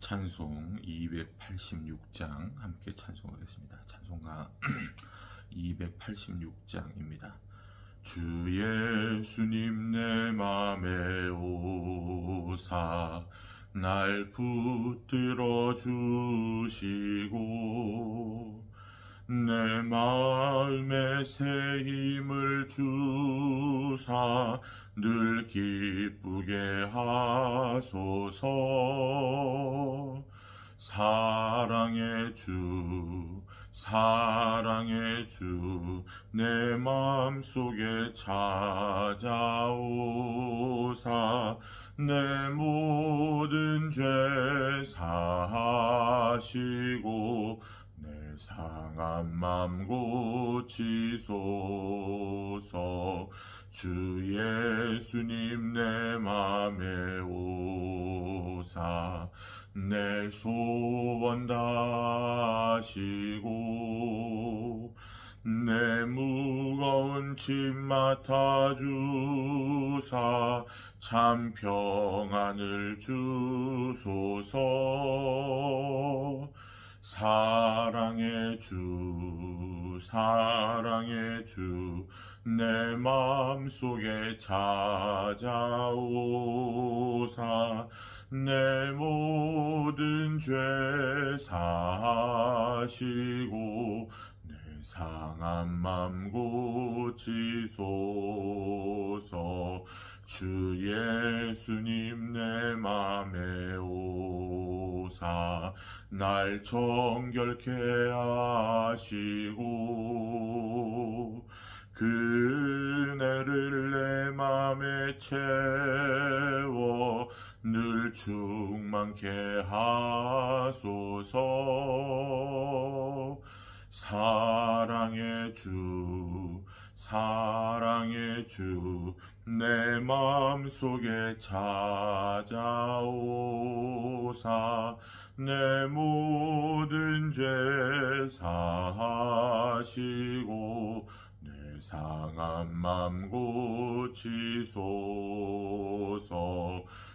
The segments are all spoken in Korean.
찬송 286장 함께 찬송하겠습니다. 찬송가 286장입니다. 주 예수님 내 맘에 오사 날 붙들어 주시고 내 마음에 새 힘을 주사 늘 기쁘게 하소서. 사랑의 주 내 마음속에 찾아오사 내 모든 죄 사하시고 내 상한 맘 고치소서. 주 예수님 내 맘에 오사 내 소원 다하시고 내 무거운 짐 맡아주사 참 평안을 주소서. 사랑의 주 내 마음속에 찾아오사 내 모든 죄 사하시고 내 상한 맘 고치소서. 주 예수님 내 맘에 오사 날 정결케 하시고 그 은혜를 내 맘에 채워 늘 충만케 하소서. 사랑의 주 내 마음속에 찾아오사 내 모든 죄 사하시고 내 상한 맘 고치소서.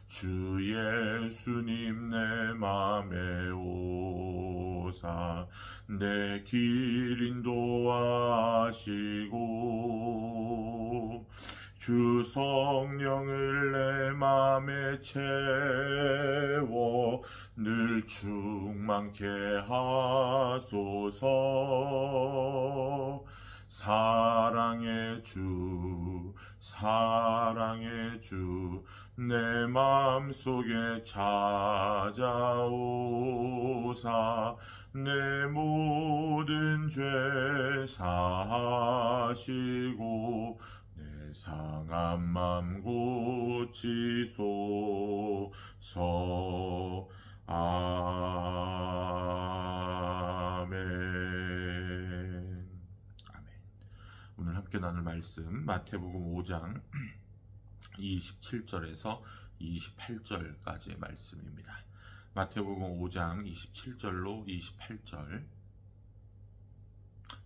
주 예수님 내 맘에 오사 내 길 인도하시고 주 성령을 내 맘에 채워 늘 충만케 하소서. 사랑의 주 내 마음속에 찾아오사 내 모든 죄 사하시고 내 상한 맘 고치소서. 아멘. 오늘 함께 나눌 말씀 마태복음 5장 27절에서 28절까지의 말씀입니다. 마태복음 5장 27절로 28절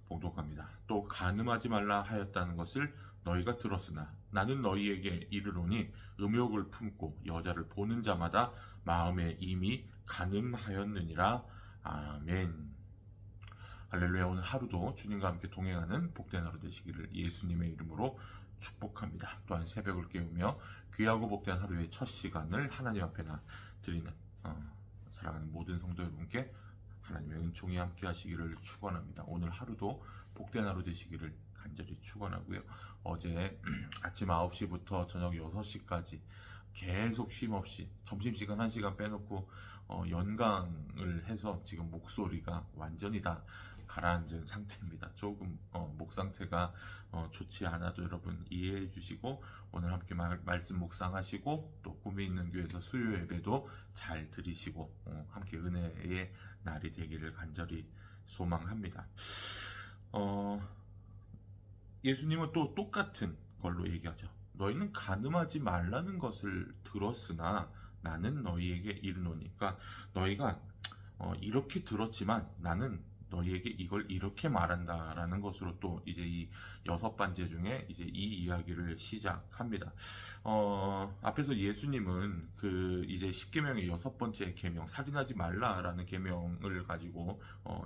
봉독합니다. 또 간음하지 말라 하였다는 것을 너희가 들었으나 나는 너희에게 이르노니 음욕을 품고 여자를 보는 자마다 마음에 이미 간음하였느니라. 아멘. 할렐루야. 오늘 하루도 주님과 함께 동행하는 복된 하루 되시기를 예수님의 이름으로 축복합니다. 또한 새벽을 깨우며 귀하고 복된 하루의 첫 시간을 하나님 앞에 드리는 사랑하는 모든 성도 여러분께 하나님의 은총이 함께 하시기를 축원합니다. 오늘 하루도 복된 하루 되시기를 간절히 축원하고요. 어제 아침 9시부터 저녁 6시까지 계속 쉼없이 점심시간 1시간 빼놓고 연강을 해서 지금 목소리가 완전히 다 가라앉은 상태입니다. 조금 목 상태가 좋지 않아도 여러분 이해해 주시고 오늘 함께 말씀 묵상하시고 또 꿈이 있는 교회에서 수요 예배도 잘 들으시고 함께 은혜의 날이 되기를 간절히 소망합니다. 예수님은 또 똑같은 걸로 얘기하죠. 너희는 간음하지 말라는 것을 들었으나 나는 너희에게 이르노니. 그러니까 너희가 이렇게 들었지만 나는 너희에게 이걸 이렇게 말한다라는 것으로 또 이제 이 6번째 중에 이제 이 이야기를 시작합니다. 앞에서 예수님은 그 이제 10계명의 6번째 계명, 살인하지 말라라는 계명을 가지고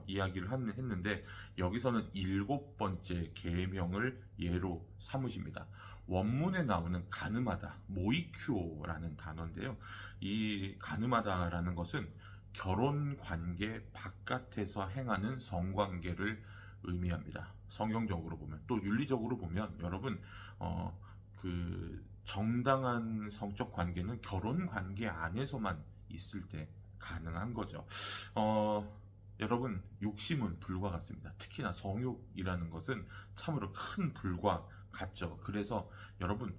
이야기를 했는데, 여기서는 7번째 계명을 예로 삼으십니다. 원문에 나오는 가늠하다, 모이큐오라는 단어인데요. 이 가늠하다라는 것은 결혼 관계 바깥에서 행하는 성관계를 의미합니다. 성경적으로 보면, 또 윤리적으로 보면, 여러분 그 정당한 성적 관계는 결혼 관계 안에서만 있을 때 가능한 거죠. 여러분, 욕심은 불과 같습니다. 특히나 성욕이라는 것은 참으로 큰 불과 같죠. 그래서 여러분,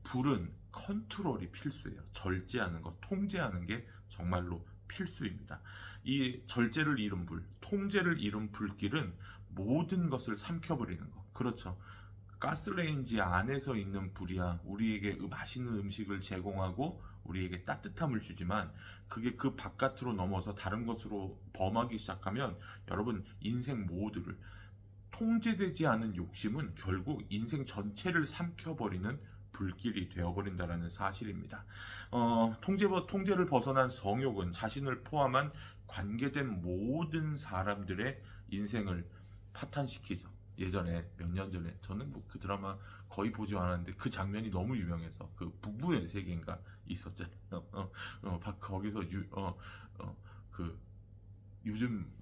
불은 컨트롤이 필수예요. 절제하는 것, 통제하는 게 정말로 필수입니다. 이 절제를 잃은 불, 통제를 잃은 불길은 모든 것을 삼켜버리는 것. 그렇죠. 가스레인지 안에서 있는 불이야 우리에게 맛있는 음식을 제공하고 우리에게 따뜻함을 주지만, 그게 그 바깥으로 넘어서 다른 것으로 범하기 시작하면 여러분, 인생 모두를, 통제되지 않은 욕심은 결국 인생 전체를 삼켜버리는 불길이 되어버린다는 사실입니다. 통제를 벗어난 성욕은 자신을 포함한 관계된 모든 사람들의 인생을 파탄시키죠. 예전에 몇 년 전에 저는 뭐 그 드라마 거의 보지 않았는데 그 장면이 너무 유명해서, 그 부부의 세계인가 있었잖아요. 거기서 그 요즘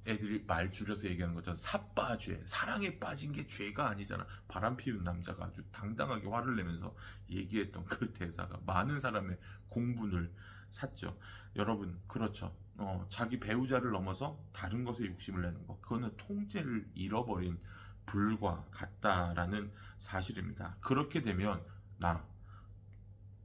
애들이 말 줄여서 얘기하는 것처럼 삿바죄, 사랑에 빠진 게 죄가 아니잖아. 바람 피운 남자가 아주 당당하게 화를 내면서 얘기했던 그 대사가 많은 사람의 공분을 샀죠. 여러분, 그렇죠. 자기 배우자를 넘어서 다른 것에 욕심을 내는 것, 그거는 통제를 잃어버린 불과 같다라는 사실입니다. 그렇게 되면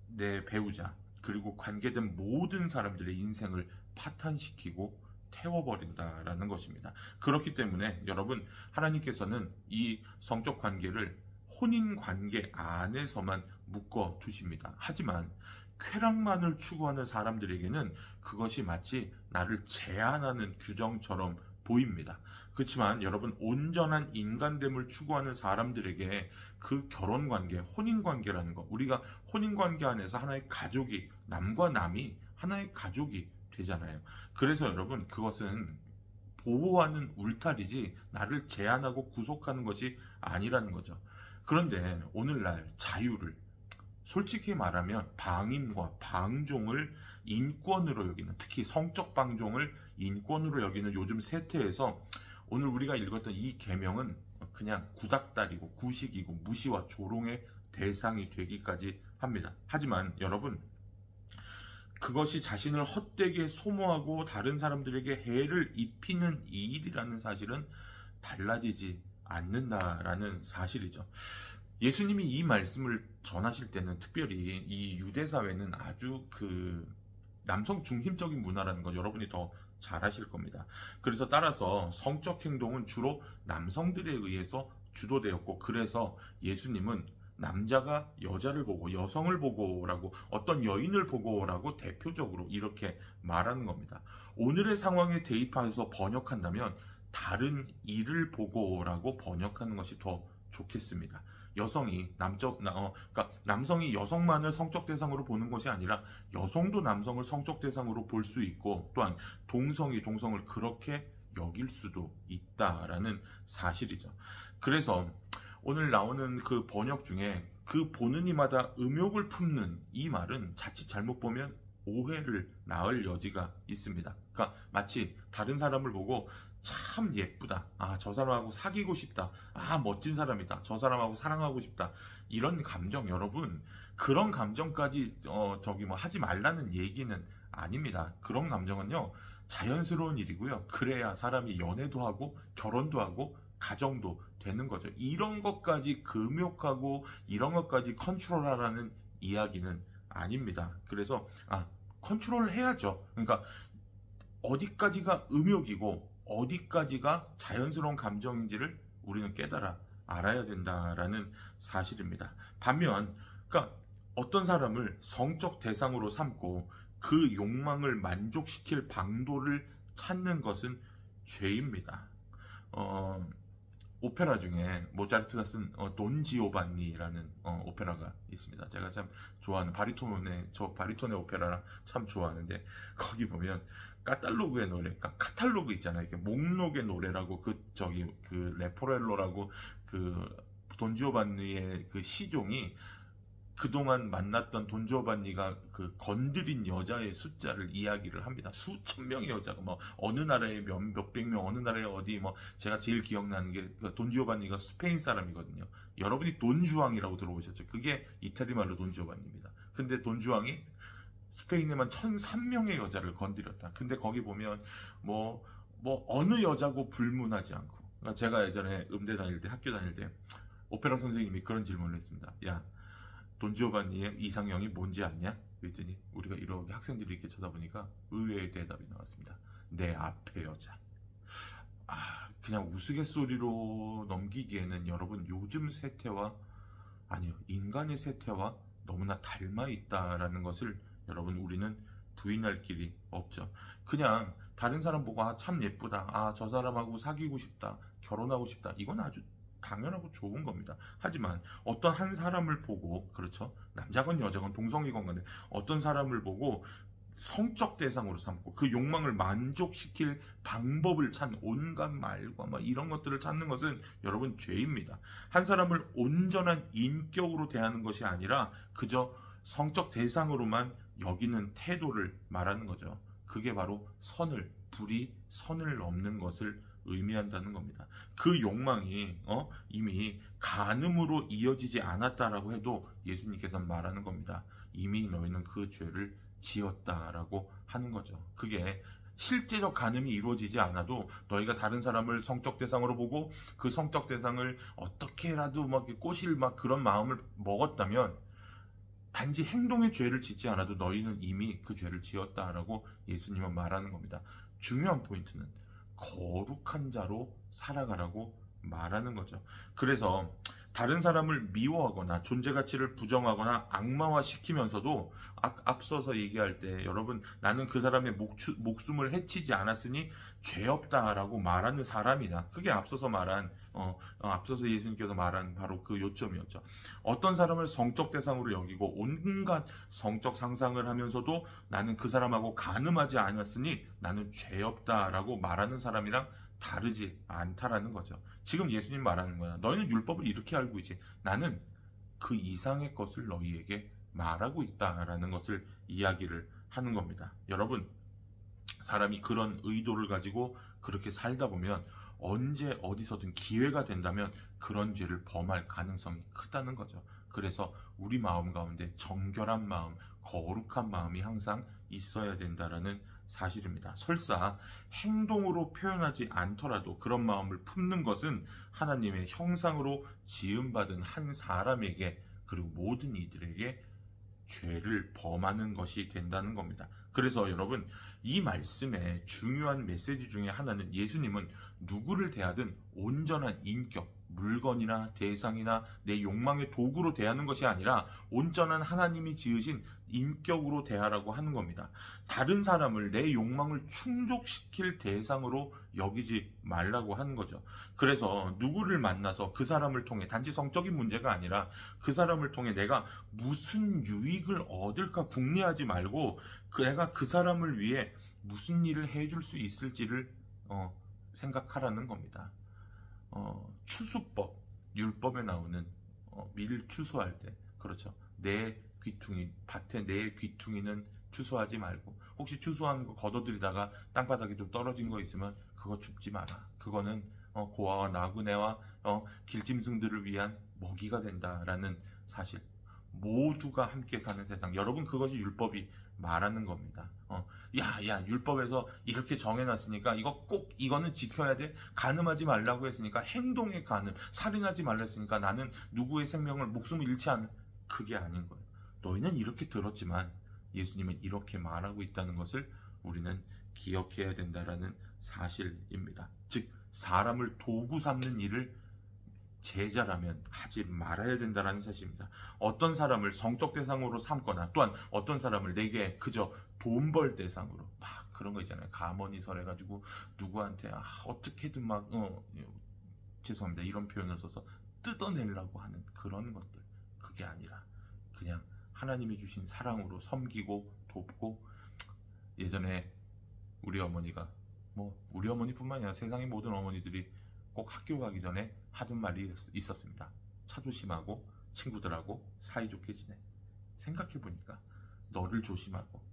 내 배우자, 그리고 관계된 모든 사람들의 인생을 파탄시키고 태워버린다라는 것입니다. 그렇기 때문에 여러분, 하나님께서는 이 성적 관계를 혼인 관계 안에서만 묶어 두십니다. 하지만 쾌락만을 추구하는 사람들에게는 그것이 마치 나를 제한하는 규정처럼 보입니다. 그렇지만 여러분, 온전한 인간됨을 추구하는 사람들에게 그 결혼관계, 혼인관계라는 것, 우리가 혼인관계 안에서 하나의 가족이, 남과 남이 하나의 가족이 되잖아요. 그래서 여러분, 그것은 보호하는 울타리지 나를 제한하고 구속하는 것이 아니라는 거죠. 그런데 오늘날 자유를, 솔직히 말하면 방임과 방종을 인권으로 여기는, 특히 성적 방종을 인권으로 여기는 요즘 세태에서 오늘 우리가 읽었던 이 계명은 그냥 구닥다리고 구식이고 무시와 조롱의 대상이 되기까지 합니다. 하지만 여러분, 그것이 자신을 헛되게 소모하고 다른 사람들에게 해를 입히는 이 일이라는 사실은 달라지지 않는다라는 사실이죠. 예수님이 이 말씀을 전하실 때는 특별히 이 유대 사회는 아주 그 남성 중심적인 문화라는 거 여러분이 더 잘 아실 겁니다. 그래서 따라서 성적 행동은 주로 남성들에 의해서 주도되었고, 그래서 예수님은 남자가 여자를 보고, 여성을 보고라고, 어떤 여인을 보고라고 대표적으로 이렇게 말하는 겁니다. 오늘의 상황에 대입해서 번역한다면 다른 일을 보고라고 번역하는 것이 더 좋겠습니다. 여성이 그러니까 남성이 여성만을 성적 대상으로 보는 것이 아니라 여성도 남성을 성적 대상으로 볼 수 있고, 또한 동성이 동성을 그렇게 여길 수도 있다라는 사실이죠. 그래서 오늘 나오는 그 번역 중에 그 보는 이마다 음욕을 품는 이 말은 자칫 잘못 보면 오해를 낳을 여지가 있습니다. 그러니까 마치 다른 사람을 보고 참 예쁘다, 저 사람하고 사귀고 싶다, 멋진 사람이다, 저 사람하고 사랑하고 싶다, 이런 감정, 여러분, 그런 감정까지 하지 말라는 얘기는 아닙니다. 그런 감정은요, 자연스러운 일이고요. 그래야 사람이 연애도 하고 결혼도 하고 가정도 되는 거죠. 이런 것까지 금욕하고 이런 것까지 컨트롤하라는 이야기는 아닙니다. 그래서 컨트롤을 해야죠. 그러니까 어디까지가 음욕이고 어디까지가 자연스러운 감정인지를 우리는 깨달아 알아야 된다라는 사실입니다. 반면 그러니까 어떤 사람을 성적 대상으로 삼고 그 욕망을 만족시킬 방도를 찾는 것은 죄입니다. 오페라 중에 모차르트가 쓴 돈 지오반니라는 오페라가 있습니다. 제가 참 좋아하는 바리톤의 오페라랑 참 좋아하는데, 거기 보면 카탈로그의 노래, 그러니까 카탈로그 있잖아요. 이렇게 목록의 노래라고 그 레포렐로라고 그 돈지오반니의 그 시종이 그동안 만났던 돈지오반니가 그 건드린 여자의 숫자를 이야기를 합니다. 수천 명의 여자가 뭐 어느 나라에 몇백 명, 어느 나라에 어디 뭐 제가 제일 기억나는 게 그 돈지오반니가 스페인 사람이거든요. 여러분이 돈주왕이라고 들어보셨죠? 그게 이탈리 말로 돈지오반니입니다. 근데 돈주왕이 스페인에만 1003명의 여자를 건드렸다. 근데 거기 보면 뭐 어느 여자고 불문하지 않고. 그러니까 제가 예전에 음대 다닐 때, 학교 다닐 때 오페라 선생님이 그런 질문을 했습니다. 야, 돈지오반니의 이상형이 뭔지 아냐? 그랬더니 우리가 이렇게 학생들이 이렇게 쳐다보니까 의외의 대답이 나왔습니다. 내 앞에 여자. 그냥 우스갯소리로 넘기기에는 여러분 요즘 세태와, 아니요, 인간의 세태와 너무나 닮아 있다라는 것을 여러분 우리는 부인할 길이 없죠. 그냥 다른 사람 보고 참 예쁘다, 저 사람하고 사귀고 싶다, 결혼하고 싶다, 이건 아주 당연하고 좋은 겁니다. 하지만 어떤 한 사람을 보고, 그렇죠, 남자건 여자건 동성이건 간에 어떤 사람을 보고 성적 대상으로 삼고 그 욕망을 만족시킬 방법을 찾는 온갖 말과 이런 것들을 찾는 것은 여러분 죄입니다. 한 사람을 온전한 인격으로 대하는 것이 아니라 그저 성적 대상으로만 여기는 태도를 말하는 거죠. 그게 바로 불이 선을 넘는 것을 의미한다는 겁니다. 그 욕망이 이미 간음으로 이어지지 않았다라고 해도 예수님께서는 말하는 겁니다. 이미 너희는 그 죄를 지었다라고 하는 거죠. 그게 실제적 간음이 이루어지지 않아도 너희가 다른 사람을 성적 대상으로 보고 그 성적 대상을 어떻게라도 꼬실 그런 마음을 먹었다면 단지 행동의 죄를 짓지 않아도 너희는 이미 그 죄를 지었다라고 예수님은 말하는 겁니다. 중요한 포인트는 거룩한 자로 살아가라고 말하는 거죠. 그래서 다른 사람을 미워하거나 존재 가치를 부정하거나 악마화시키면서도 앞서서 얘기할 때 여러분, 나는 그 사람의 목숨을 해치지 않았으니 죄 없다라고 말하는 사람이나, 그게 앞서서 예수님께서 말한 바로 그 요점이었죠. 어떤 사람을 성적 대상으로 여기고 온갖 성적 상상을 하면서도 나는 그 사람하고 간음하지 않았으니 나는 죄 없다라고 말하는 사람이랑 다르지 않다라는 거죠. 지금 예수님 말하는 거야. 너희는 율법을 이렇게 알고 있지. 나는 그 이상의 것을 너희에게 말하고 있다라는 것을 이야기를 하는 겁니다. 여러분, 사람이 그런 의도를 가지고 그렇게 살다 보면 언제 어디서든 기회가 된다면 그런 죄를 범할 가능성이 크다는 거죠. 그래서 우리 마음 가운데 정결한 마음, 거룩한 마음이 항상 있어야 된다라는 사실입니다. 설사 행동으로 표현하지 않더라도 그런 마음을 품는 것은 하나님의 형상으로 지음받은 한 사람에게, 그리고 모든 이들에게 죄를 범하는 것이 된다는 겁니다. 그래서 여러분, 이 말씀의 중요한 메시지 중에 하나는 예수님은 누구를 대하든 온전한 인격, 물건이나 대상이나 내 욕망의 도구로 대하는 것이 아니라 온전한 하나님이 지으신 인격으로 대하라고 하는 겁니다. 다른 사람을 내 욕망을 충족시킬 대상으로 여기지 말라고 하는 거죠. 그래서 누구를 만나서 그 사람을 통해, 단지 성적인 문제가 아니라 그 사람을 통해 내가 무슨 유익을 얻을까 궁리하지 말고 내가 그 사람을 위해 무슨 일을 해줄 수 있을지를 생각하라는 겁니다. 추수법, 율법에 나오는 밀 추수할 때, 그렇죠, 밭에 내 귀퉁이는 추수하지 말고, 혹시 추수한 거 걷어들이다가 땅바닥에 좀 떨어진 거 있으면 그거 줍지 마라. 그거는 고아와 나그네와 길짐승들을 위한 먹이가 된다라는 사실. 모두가 함께 사는 세상, 여러분, 그것이 율법이 말하는 겁니다. 율법에서 이렇게 정해놨으니까 이거는 지켜야 돼. 간음하지 말라고 했으니까 행동의 간음, 살인하지 말라 했으니까 나는 누구의 목숨을 잃지 않는, 그게 아닌 거예요. 너희는 이렇게 들었지만 예수님은 이렇게 말하고 있다는 것을 우리는 기억해야 된다라는 사실입니다. 즉, 사람을 도구 삼는 일을 제자라면 하지 말아야 된다는 사실입니다. 어떤 사람을 성적 대상으로 삼거나, 또한 어떤 사람을 내게 그저 돈 벌 대상으로 그런 거 있잖아요. 가머니설 해가지고 누구한테 어떻게든 막 죄송합니다, 이런 표현을 써서 뜯어내려고 하는 그런 것들, 그게 아니라 그냥 하나님이 주신 사랑으로 섬기고 돕고. 예전에 우리 어머니가, 우리 어머니뿐만 아니라 세상의 모든 어머니들이 꼭 학교 가기 전에 하던 말이 있었습니다. 차 조심하고 친구들하고 사이좋게 지내. 생각해보니까 너를 조심하고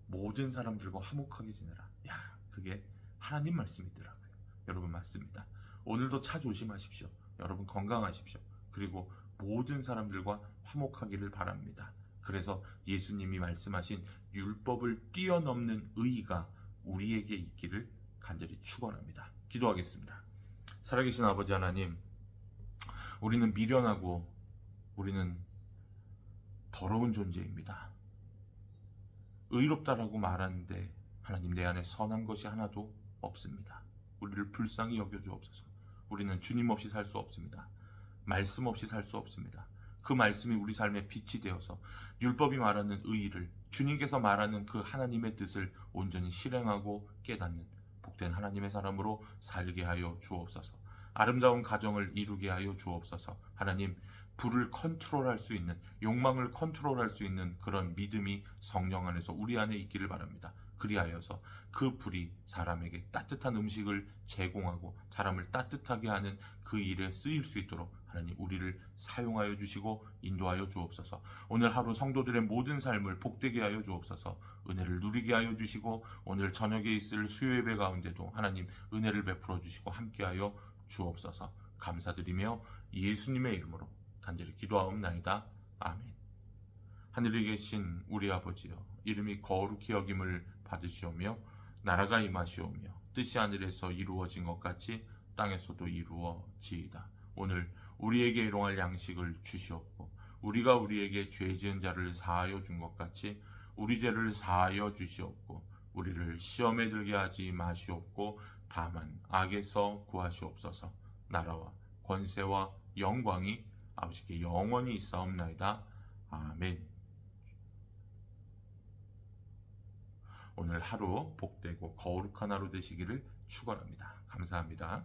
모든 사람들과 화목하게 지내라. 야, 그게 하나님 말씀이더라고요. 여러분, 맞습니다. 오늘도 차 조심하십시오. 여러분, 건강하십시오. 그리고 모든 사람들과 화목하기를 바랍니다. 그래서 예수님이 말씀하신 율법을 뛰어넘는 의의가 우리에게 있기를 간절히 축원합니다. 기도하겠습니다. 살아계신 아버지 하나님, 우리는 미련하고 우리는 더러운 존재입니다. 의롭다라고 말하는데 하나님, 내 안에 선한 것이 하나도 없습니다. 우리를 불쌍히 여겨주옵소서. 우리는 주님 없이 살 수 없습니다. 말씀 없이 살 수 없습니다. 그 말씀이 우리 삶의 빛이 되어서 율법이 말하는 의의를, 주님께서 말하는 그 하나님의 뜻을 온전히 실행하고 깨닫는 복된 하나님의 사람으로 살게 하여 주옵소서. 아름다운 가정을 이루게 하여 주옵소서. 하나님, 불을 컨트롤할 수 있는, 욕망을 컨트롤할 수 있는 그런 믿음이 성령 안에서 우리 안에 있기를 바랍니다. 그리하여서 그 불이 사람에게 따뜻한 음식을 제공하고 사람을 따뜻하게 하는 그 일에 쓰일 수 있도록 하나님, 우리를 사용하여 주시고 인도하여 주옵소서. 오늘 하루 성도들의 모든 삶을 복되게 하여 주옵소서. 은혜를 누리게 하여 주시고 오늘 저녁에 있을 수요예배 가운데도 하나님 은혜를 베풀어 주시고 함께하여 주옵소서. 감사드리며 예수님의 이름으로 간절히 기도하옵나이다. 아멘. 하늘에 계신 우리 아버지여, 이름이 거룩히 여김을 받으시오며 나라가 임하시오며 뜻이 하늘에서 이루어진 것 같이 땅에서도 이루어지이다. 오늘 우리에게 일용할 양식을 주시옵고 우리가 우리에게 죄 지은 자를 사하여 준 것 같이 우리 죄를 사하여 주시옵고 우리를 시험에 들게 하지 마시옵고 다만 악에서 구하시옵소서. 나라와 권세와 영광이 아버지께 영원히 있사옵나이다. 아멘. 오늘 하루 복되고 거룩한 하루 되시기를 축원합니다. 감사합니다.